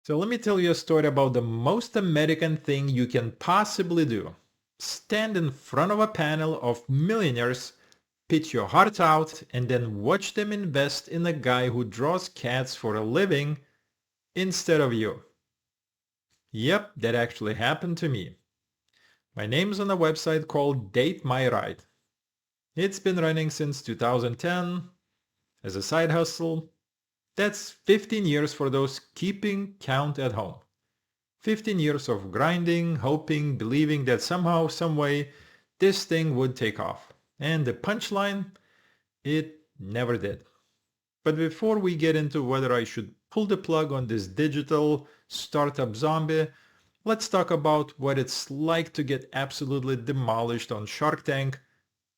So let me tell you a story about the most American thing you can possibly do. Stand in front of a panel of millionaires, pitch your heart out, and then watch them invest in a guy who draws cats for a living instead of you. Yep, that actually happened to me. My name's on a website called Date My Ride. It's been running since 2010 as a side hustle. That's 15 years for those keeping count at home. 15 years of grinding, hoping, believing that somehow, someway, this thing would take off. And the punchline? It never did. But before we get into whether I should pull the plug on this digital startup zombie, let's talk about what it's like to get absolutely demolished on Shark Tank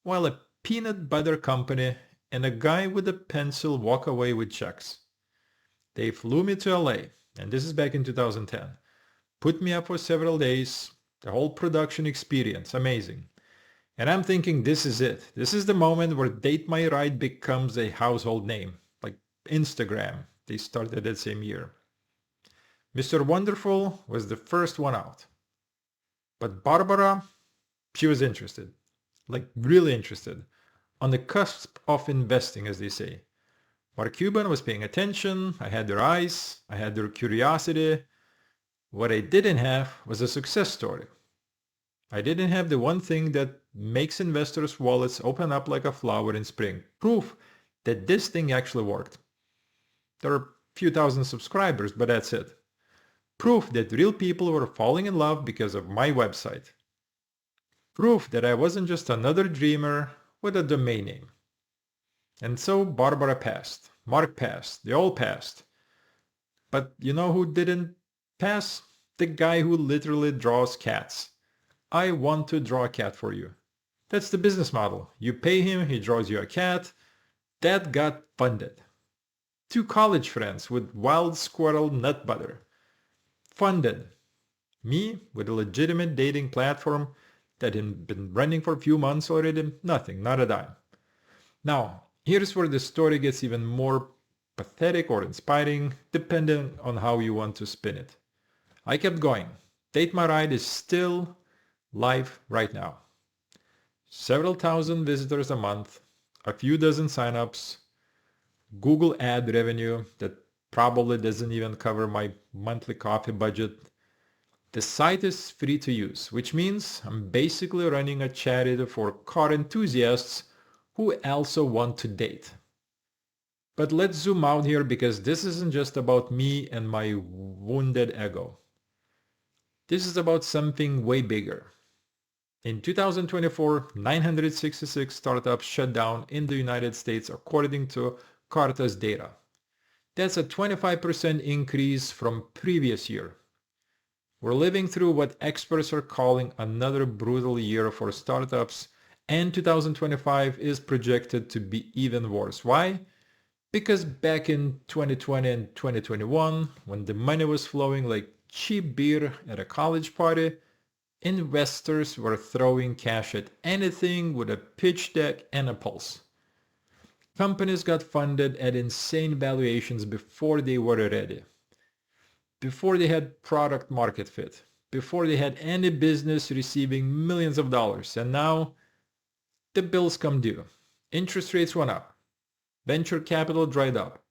while a peanut butter company and a guy with a pencil walk away with checks. They flew me to LA, and this is back in 2010. Put me up for several days, the whole production experience, amazing. And I'm thinking this is it. This is the moment where Date My Ride becomes a household name, like Instagram. They started that same year. Mr. Wonderful was the first one out. But Barbara, she was interested. Like really interested. On the cusp of investing, as they say. Mark Cuban was paying attention. I had their eyes. I had their curiosity. What I didn't have was a success story. I didn't have the one thing that makes investors' wallets open up like a flower in spring. Proof that this thing actually worked. There are a few thousand subscribers, but that's it. Proof that real people were falling in love because of my website. Proof that I wasn't just another dreamer with a domain name. And so Barbara passed. Mark passed. They all passed. But you know who didn't pass? The guy who literally draws cats. I want to draw a cat for you. That's the business model. You pay him, he draws you a cat. That got funded. Two college friends with wild squirrel nut butter. Funded. Me with a legitimate dating platform that had been running for a few months already. Nothing, not a dime. Now, here's where the story gets even more pathetic or inspiring, depending on how you want to spin it. I kept going. Date My Ride is still live right now. Several thousand visitors a month, a few dozen signups, Google ad revenue that probably doesn't even cover my monthly coffee budget. The site is free to use, which means I'm basically running a charity for car enthusiasts who also want to date. But let's zoom out here because this isn't just about me and my wounded ego. This is about something way bigger. In 2024, 966 startups shut down in the United States according to Carta's data. That's a 25% increase from previous year. We're living through what experts are calling another brutal year for startups, and 2025 is projected to be even worse. Why? Because back in 2020 and 2021, when the money was flowing like cheap beer at a college party, investors were throwing cash at anything with a pitch deck and a pulse. Companies got funded at insane valuations before they were ready, before they had product market fit, before they had any business receiving millions of dollars. And now the bills come due. Interest rates went up. Venture capital dried up.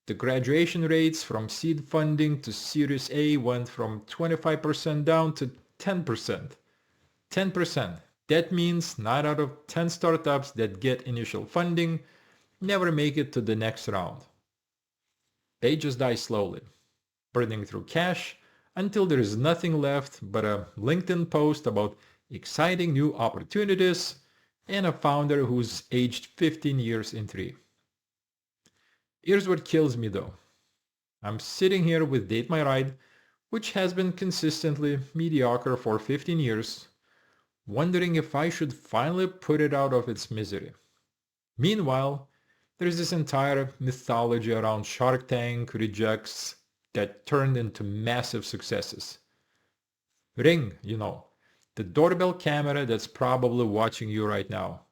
The graduation rates from seed funding to Series A went from 25% down to 10%. 10%. That means 9 out of 10 startups that get initial funding never make it to the next round. They just die slowly, burning through cash until there is nothing left but a LinkedIn post about exciting new opportunities and a founder who's aged 15 years in 3. Here's what kills me though. I'm sitting here with Date My Ride, which has been consistently mediocre for 15 years, wondering if I should finally put it out of its misery. Meanwhile, there's this entire mythology around Shark Tank rejects that turned into massive successes. Ring, the doorbell camera that's probably watching you right now.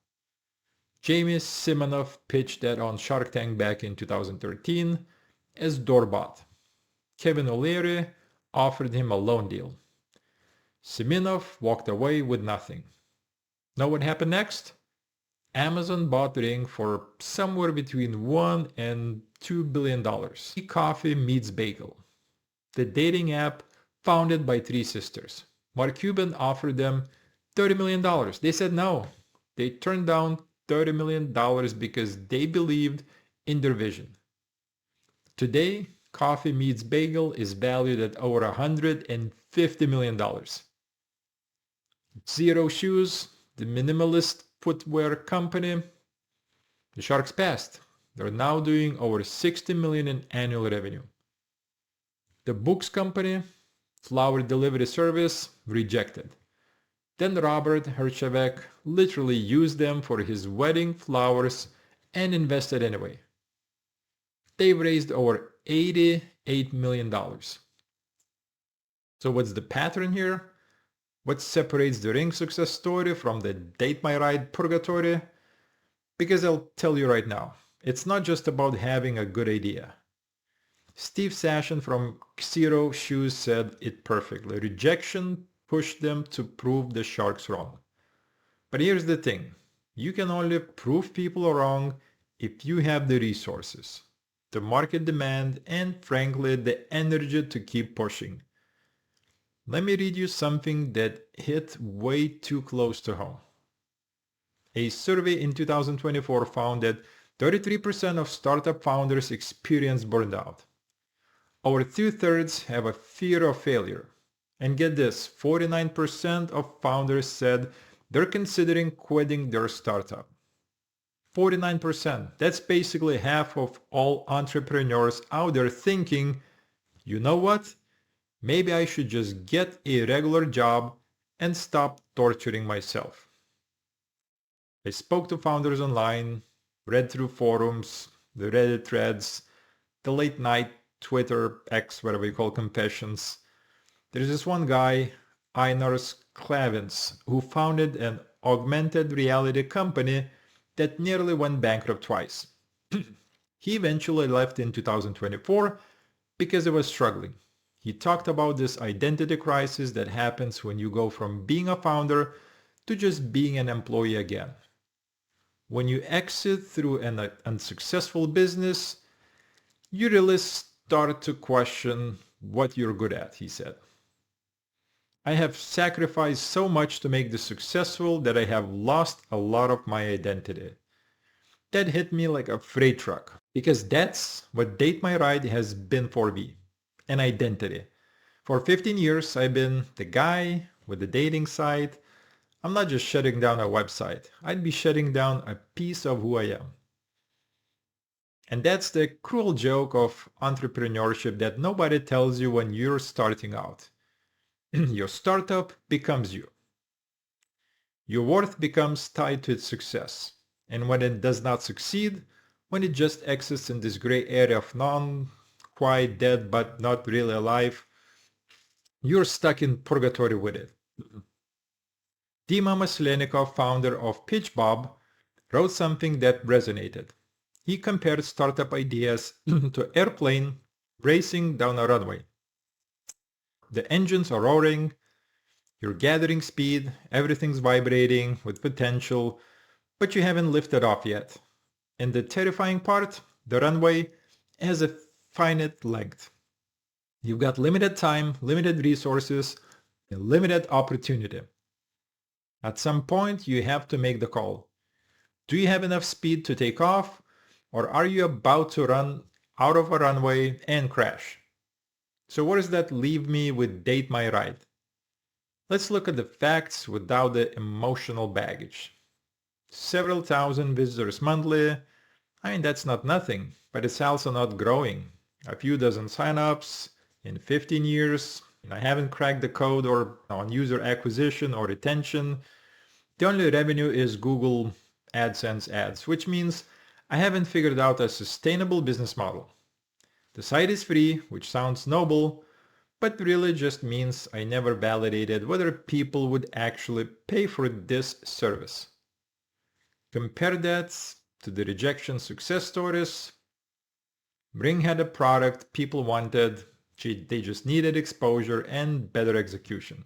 Jamie Siminoff pitched that on Shark Tank back in 2013 as Doorbot. Kevin O'Leary offered him a loan deal. Siminov walked away with nothing. Know what happened next? Amazon bought Ring for somewhere between $1 and $2 billion. Coffee Meets Bagel, the dating app founded by three sisters. Mark Cuban offered them $30 million. They said no. They turned down $30 million because they believed in their vision. Today, Coffee Meets Bagel is valued at over $150 million. Xero Shoes, the minimalist footwear company, the sharks passed. They're now doing over $60 million in annual revenue. The books company, flower delivery service, rejected. Then Robert Herjavec literally used them for his wedding flowers and invested anyway. They've raised over $88 million. So what's the pattern here? What separates the Ring success story from the Date My Ride purgatory? Because I'll tell you right now, it's not just about having a good idea. Steve Sashen from Xero Shoes said it perfectly. Rejection pushed them to prove the sharks wrong. But here's the thing. You can only prove people wrong if you have the resources, the market demand, and frankly, the energy to keep pushing. Let me read you something that hit way too close to home. A survey in 2024 found that 33% of startup founders experience burnout. Over 2/3 have a fear of failure. And get this, 49% of founders said they're considering quitting their startup. 49%. That's basically half of all entrepreneurs out there thinking, you know what? Maybe I should just get a regular job and stop torturing myself. I spoke to founders online, read through forums, the Reddit threads, the late night Twitter, X, whatever you call confessions. There's this one guy, Einar Sklavins, who founded an augmented reality company that nearly went bankrupt twice. He eventually left in 2024 because he was struggling. He talked about this identity crisis that happens when you go from being a founder to just being an employee again. When you exit through an unsuccessful business, you really start to question what you're good at, he said. I have sacrificed so much to make this successful that I have lost a lot of my identity. That hit me like a freight truck, because that's what Date My Ride has been for me, an identity. For 15 years, I've been the guy with the dating site. I'm not just shutting down a website. I'd be shutting down a piece of who I am. And that's the cruel joke of entrepreneurship that nobody tells you when you're starting out. Your startup becomes you. Your worth becomes tied to its success. And when it does not succeed, when it just exists in this gray area of quite dead but not really alive, you're stuck in purgatory with it. Dima Maslenikov, founder of PitchBob, wrote something that resonated. He compared startup ideas to an airplane racing down a runway. The engines are roaring, you're gathering speed, everything's vibrating with potential, but you haven't lifted off yet. And the terrifying part, the runway has a finite length. You've got limited time, limited resources, and limited opportunity. At some point, you have to make the call. Do you have enough speed to take off, or are you about to run out of a runway and crash? So where does that leave me with Date My Ride? Let's look at the facts without the emotional baggage. Several thousand visitors monthly. I mean, that's not nothing, but it's also not growing. A few dozen signups in 15 years. I haven't cracked the code or on user acquisition or retention. The only revenue is Google AdSense ads, which means I haven't figured out a sustainable business model. The site is free, which sounds noble, but really just means I never validated whether people would actually pay for this service. Compare that to the rejection success stories. Ring had a product people wanted, They just needed exposure and better execution.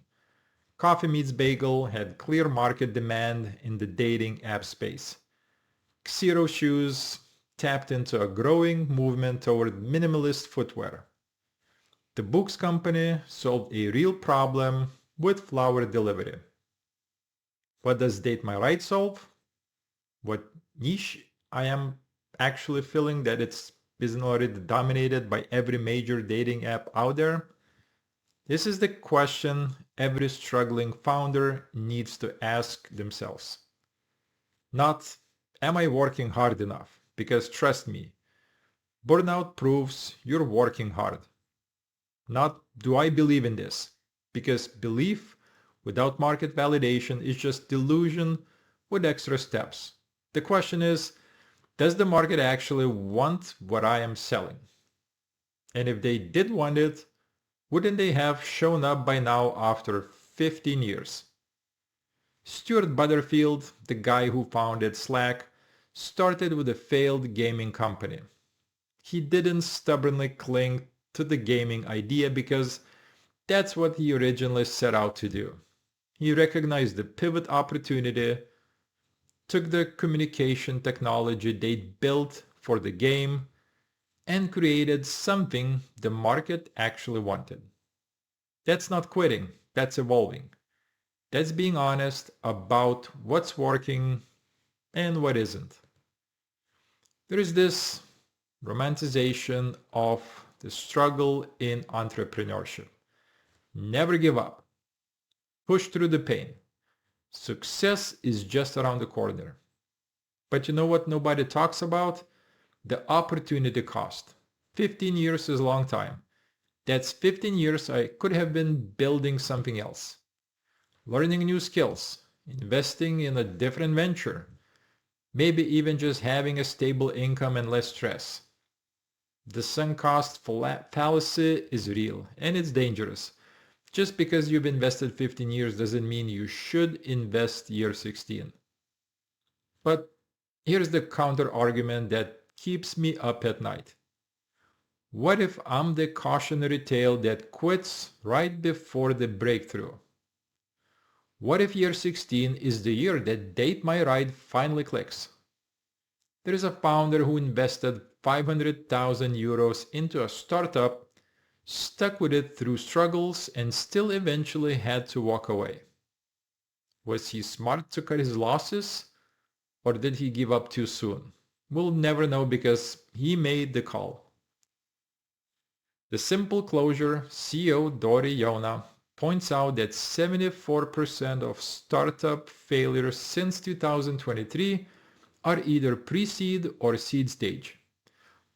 Coffee Meets Bagel had clear market demand in the dating app space. Xero Shoes tapped into a growing movement toward minimalist footwear. The Books Company solved a real problem with flower delivery. What does Date My Ride solve? What niche I am actually feeling that it's isn't already dominated by every major dating app out there? This is the question every struggling founder needs to ask themselves. Not, am I working hard enough? Because trust me, burnout proves you're working hard. Not, do I believe in this? Because belief without market validation is just delusion with extra steps. The question is, does the market actually want what I am selling? And if they did want it, wouldn't they have shown up by now after 15 years? Stuart Butterfield, the guy who founded Slack, started with a failed gaming company. He didn't stubbornly cling to the gaming idea because that's what he originally set out to do. He recognized the pivot opportunity, took the communication technology they'd built for the game, and created something the market actually wanted. That's not quitting, that's evolving. That's being honest about what's working and what isn't. There is this romanticization of the struggle in entrepreneurship. Never give up. Push through the pain. Success is just around the corner. But you know what nobody talks about? The opportunity cost. 15 years is a long time. That's 15 years I could have been building something else. Learning new skills, investing in a different venture, maybe even just having a stable income and less stress. The sunk cost fallacy is real and it's dangerous. Just because you've invested 15 years doesn't mean you should invest year 16. But here's the counter argument that keeps me up at night. What if I'm the cautionary tale that quits right before the breakthrough? What if year 16 is the year that Date My Ride finally clicks? There is a founder who invested 500,000 euros into a startup, stuck with it through struggles, and still eventually had to walk away. Was he smart to cut his losses? Or did he give up too soon? We'll never know because he made the call. The Simple Closure CEO Dori Yona points out that 74% of startup failures since 2023 are either pre-seed or seed stage.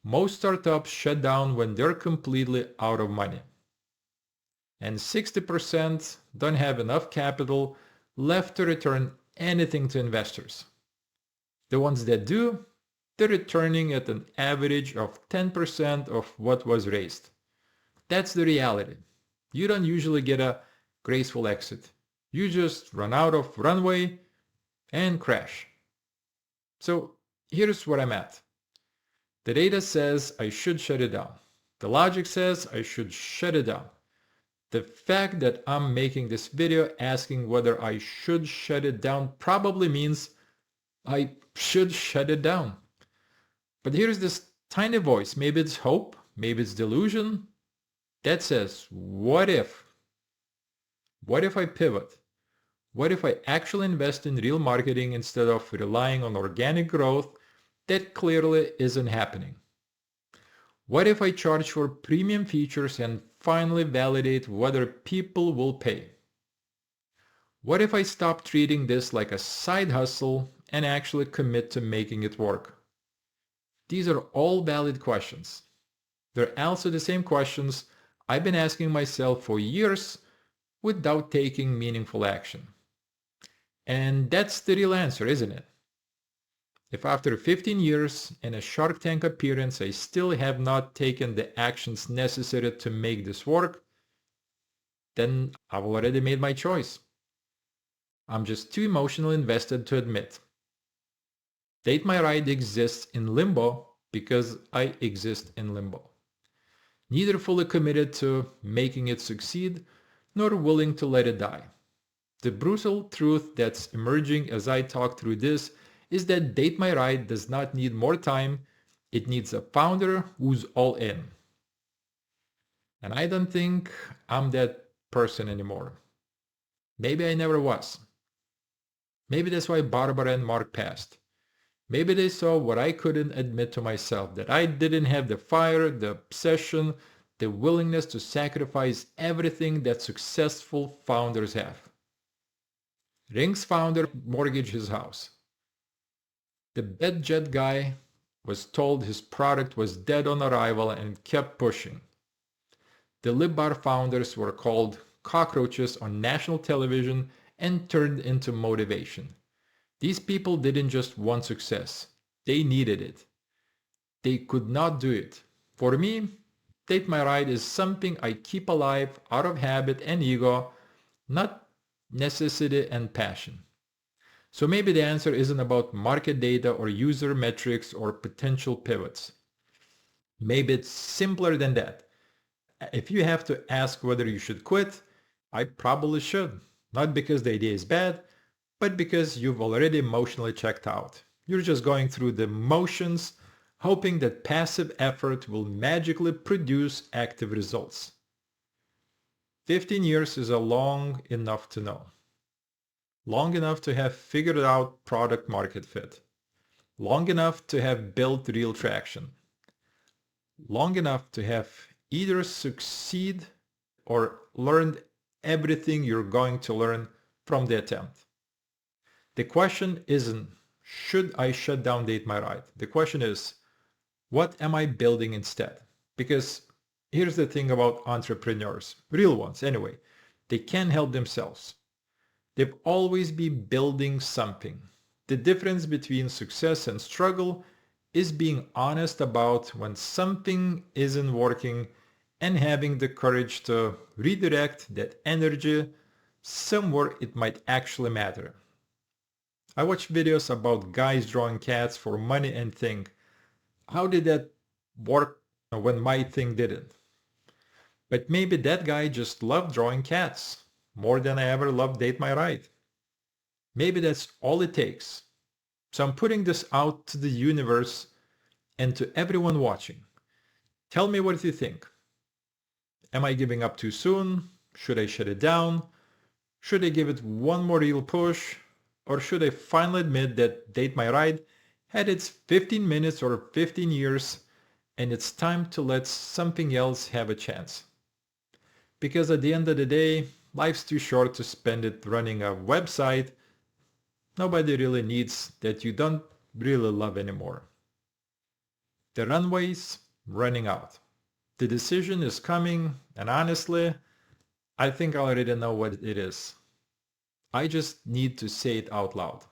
Most startups shut down when they're completely out of money. And 60% don't have enough capital left to return anything to investors. The ones that do, they're returning at an average of 10% of what was raised. That's the reality. You don't usually get a graceful exit. You just run out of runway and crash. So here's where I'm at. The data says I should shut it down. The logic says I should shut it down. The fact that I'm making this video asking whether I should shut it down probably means I should shut it down. But here's this tiny voice, maybe it's hope, maybe it's delusion, that says, what if? What if I pivot? What if I actually invest in real marketing instead of relying on organic growth that clearly isn't happening? What if I charge for premium features and finally validate whether people will pay? What if I stop treating this like a side hustle and actually commit to making it work? These are all valid questions. They're also the same questions I've been asking myself for years without taking meaningful action. And that's the real answer, isn't it? If after 15 years and a Shark Tank appearance I still have not taken the actions necessary to make this work, then I've already made my choice. I'm just too emotionally invested to admit. Date My Ride exists in limbo because I exist in limbo. neither fully committed to making it succeed nor willing to let it die. The brutal truth that's emerging as I talk through this is that Date My Ride does not need more time, it needs a founder who's all in. And I don't think I'm that person anymore. Maybe I never was. Maybe that's why Barbara and Mark passed. Maybe they saw what I couldn't admit to myself, that I didn't have the fire, the obsession, the willingness to sacrifice everything that successful founders have. Ring's founder mortgaged his house. The BetJet guy was told his product was dead on arrival and kept pushing. The LibBar founders were called cockroaches on national television and turned into motivation. These people didn't just want success, they needed it. They could not do it. For me, Date My Ride is something I keep alive out of habit and ego, not necessity and passion. So maybe the answer isn't about market data or user metrics or potential pivots. Maybe it's simpler than that. If you have to ask whether you should quit, I probably should. Not because the idea is bad, but because you've already emotionally checked out. You're just going through the motions, hoping that passive effort will magically produce active results. 15 years is a long enough to know. Long enough to have figured out product market fit. Long enough to have built real traction. Long enough to have either succeed or learned everything you're going to learn from the attempt. The question isn't, should I shut down Date My Ride? The question is, what am I building instead? Because here's the thing about entrepreneurs, real ones anyway, they can't help themselves. They've always been building something. The difference between success and struggle is being honest about when something isn't working and having the courage to redirect that energy somewhere it might actually matter. I watch videos about guys drawing cats for money and think, how did that work when my thing didn't? But maybe that guy just loved drawing cats more than I ever loved Date My Ride. Maybe that's all it takes. So I'm putting this out to the universe and to everyone watching. Tell me what you think. Am I giving up too soon? Should I shut it down? Should I give it one more real push? Or should I finally admit that Date My Ride had its 15 minutes or 15 years and it's time to let something else have a chance? Because at the end of the day, life's too short to spend it running a website nobody really needs that you don't really love anymore. The runway's running out. The decision is coming, and honestly, I think I already know what it is. I just need to say it out loud.